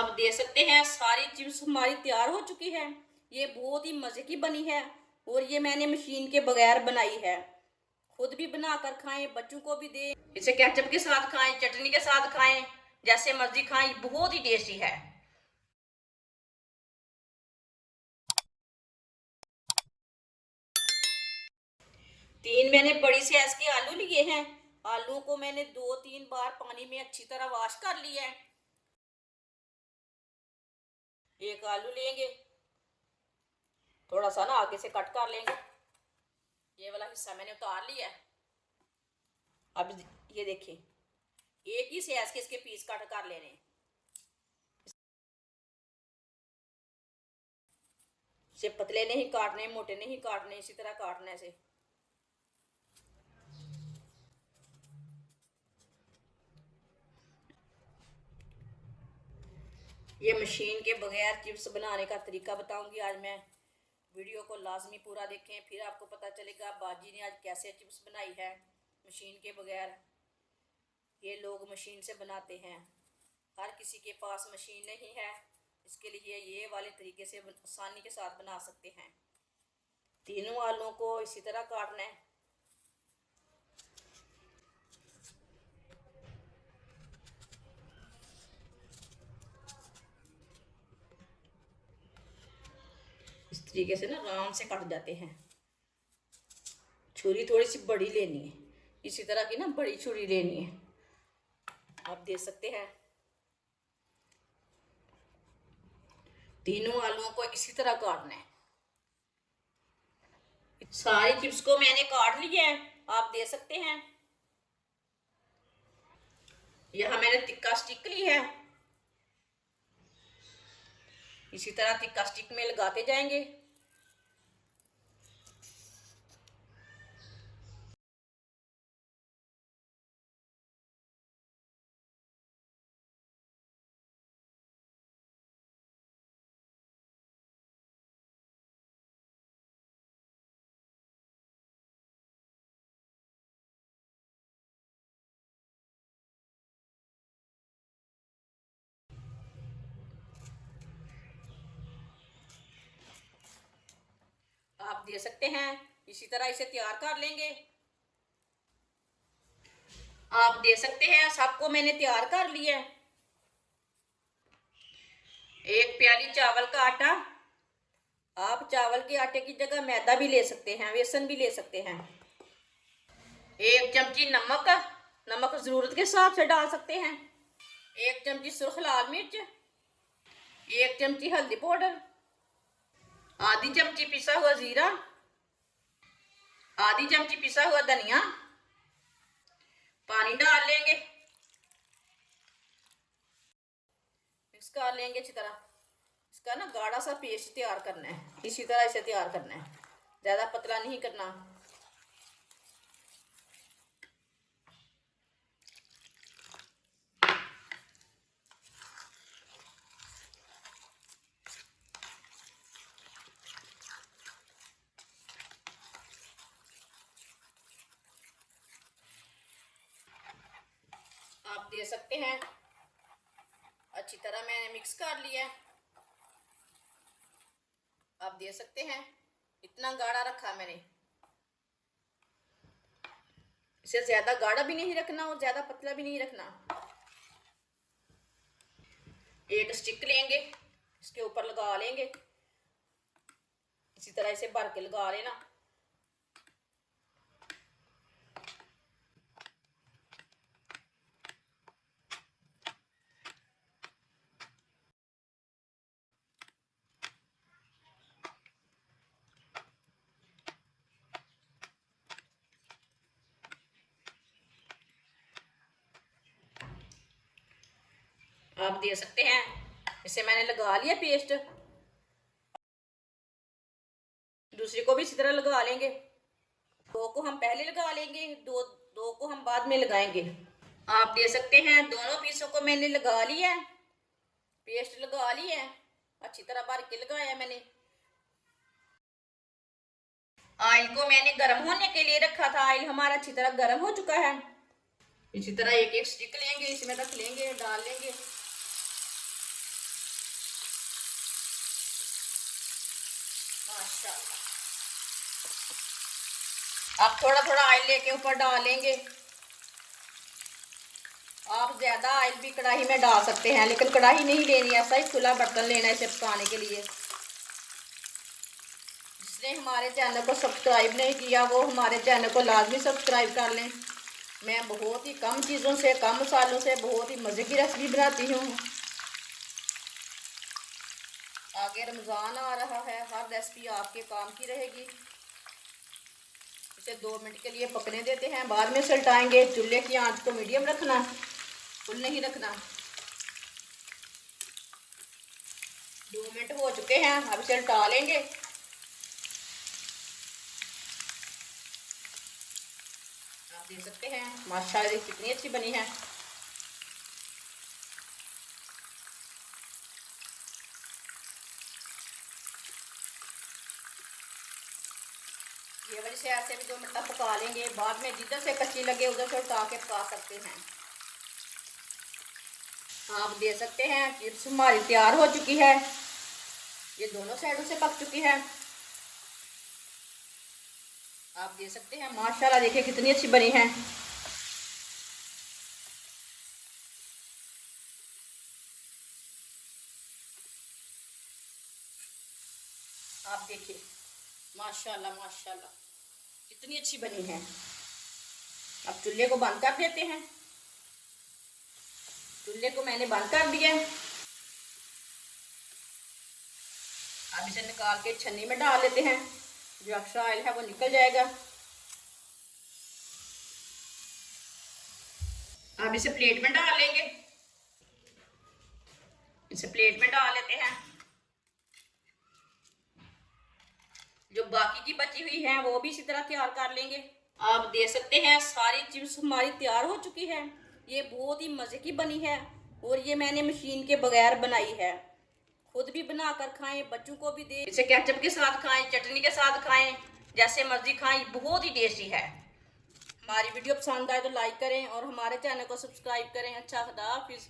आप देख सकते हैं सारी चिप्स हमारी तैयार हो चुकी है। ये बहुत ही मज़े की बनी है और ये मैंने मशीन के बगैर बनाई है। खुद भी बनाकर खाएं, बच्चों को भी दें। इसे केचप के साथ खाएं, चटनी के साथ खाएं, जैसे मर्जी खाएं, बहुत ही टेस्टी है। 3 मैंने बड़ी साइज के आलू लिए हैं। आलू को मैंने 2-3 बार पानी में अच्छी तरह वॉश कर लिया है। एक आलू लेंगे, थोड़ा सा ना आगे से कट कर लेंगे। ये वाला हिस्सा मैंने उतार लिया है। अब ये देखिए, एक ही साइज के इसके पीस कट कर लेने। इसे पतले नहीं काटने, मोटे नहीं काटने, इसी तरह काटने से। ये मशीन के बगैर चिप्स बनाने का तरीका बताऊंगी आज मैं। वीडियो को लाजमी पूरा देखें, फिर आपको पता चलेगा बाजी ने आज कैसे चिप्स बनाई है मशीन के बगैर। ये लोग मशीन से बनाते हैं, हर किसी के पास मशीन नहीं है, इसके लिए ये वाले तरीके से आसानी के साथ बना सकते हैं। तीनों आलूओं को इसी तरह काटना है। इस तरीके से ना आराम से कट जाते हैं। छुरी थोड़ी सी बड़ी लेनी है, इसी तरह की ना बड़ी छुरी लेनी है। आप देख सकते हैं तीनों आलूओं को इसी तरह काटना है। सारी चिप्स को मैंने काट लिया है, आप देख सकते हैं। यहाँ मैंने तिक्का स्टिक ली है, इसी तरह तिक्का स्टिक में लगाते जाएंगे। आप दे सकते हैं, इसी तरह इसे तैयार कर लेंगे। आप दे सकते हैं सबको मैंने तैयार कर लिया है। 1 प्याली चावल का आटा, आप चावल के आटे की जगह मैदा भी ले सकते हैं, बेसन भी ले सकते हैं। 1 चमची नमक, नमक जरूरत के हिसाब से डाल सकते हैं। 1 चमची सुर्ख लाल मिर्च, 1 चमची हल्दी पाउडर, आधी चमची पिसा हुआ जीरा, आधी चमची पिसा हुआ धनिया। पानी डाल लेंगे, मिक्स कर लेंगे अच्छी तरह। इसका ना गाढ़ा सा पेस्ट तैयार करना है, इसी तरह इसे तैयार करना है, ज़्यादा पतला नहीं करना। आप दे सकते हैं, अच्छी तरह मैंने मिक्स कर लिया है। आप दे सकते हैं इतना गाढ़ा रखा मैंने, इसे ज्यादा गाढ़ा भी नहीं रखना और ज्यादा पतला भी नहीं रखना। एक स्टिक लेंगे, इसके ऊपर लगा लेंगे, इसी तरह इसे भर के लगा लेना। आप दे सकते हैं, इसे मैंने लगा लिया पेस्ट। दूसरी को भी इसी तरह लगा लेंगे। 2 को हम पहले लगा लेंगे, दो को हम बाद में लगाएंगे। आप दे सकते हैं दोनों पीसों को मैंने लगा लिया है, पेस्ट लगा लिया है, अच्छी तरह भर के लगाया मैंने। ऑयल को मैंने गर्म होने के लिए रखा था, ऑयल हमारा अच्छी तरह गर्म हो चुका है। इसी तरह एक एक स्टिक लेंगे, इसमें रख लेंगे, डाल लेंगे। माशाल्लाह। आप थोड़ा थोड़ा ऑयल लेके ऊपर डालेंगे। आप ज़्यादा ऑयल भी कढ़ाई में डाल सकते हैं, लेकिन कढ़ाई नहीं लेनी, ऐसा ही खुला बर्तन लेना है इसे पकाने के लिए। जिसने हमारे चैनल को सब्सक्राइब नहीं किया वो हमारे चैनल को लाजमी सब्सक्राइब कर लें। मैं बहुत ही कम चीज़ों से, कम मसालों से बहुत ही मज़े की रेसिपी बनाती हूँ। आगे रमज़ान आ रहा है, हर रेसिपी आपके काम की रहेगी। इसे 2 मिनट के लिए पकने देते हैं, बाद में सलटाएंगे। चूल्हे की आंच को मीडियम रखना, फुल नहीं रखना। 2 मिनट हो चुके हैं, अब इसे उल्टा लेंगे। आप देख सकते हैं माशाल्लाह कितनी अच्छी बनी है। ये वजह से ऐसे भी 2 मिनट तक पका लेंगे, बाद में जिधर से कच्ची लगे उधर से उठा के पका सकते हैं। आप देख सकते हैं चिप्स हमारी तैयार हो चुकी है, ये दोनों साइडों से पक चुकी है। आप देख सकते हैं माशाल्लाह, देखिए कितनी अच्छी बनी है। आप देखिए माशाल्लाह माशाल्लाह कितनी अच्छी बनी है। अब चूल्हे को बंद कर देते हैं। चूल्हे को मैंने बंद कर दिया। अब इसे निकाल के छन्नी में डाल लेते हैं, जो एक्स्ट्रा ऑयल है वो निकल जाएगा। अब इसे प्लेट में डाल लेंगे। इसे प्लेट में डाल लेते हैं। जो बाकी की बची हुई है वो भी इसी तरह तैयार कर लेंगे। आप देख सकते हैं सारी चिप्स हमारी तैयार हो चुकी है। ये बहुत ही मज़े की बनी है और ये मैंने मशीन के बगैर बनाई है। खुद भी बनाकर खाएं, बच्चों को भी दें। इसे केचप के साथ खाएं, चटनी के साथ खाएं, जैसे मर्जी खाएं, बहुत ही टेस्टी है। हमारी वीडियो पसंद आए तो लाइक करें और हमारे चैनल को सब्सक्राइब करें। अच्छा, खुदा हाफिज़।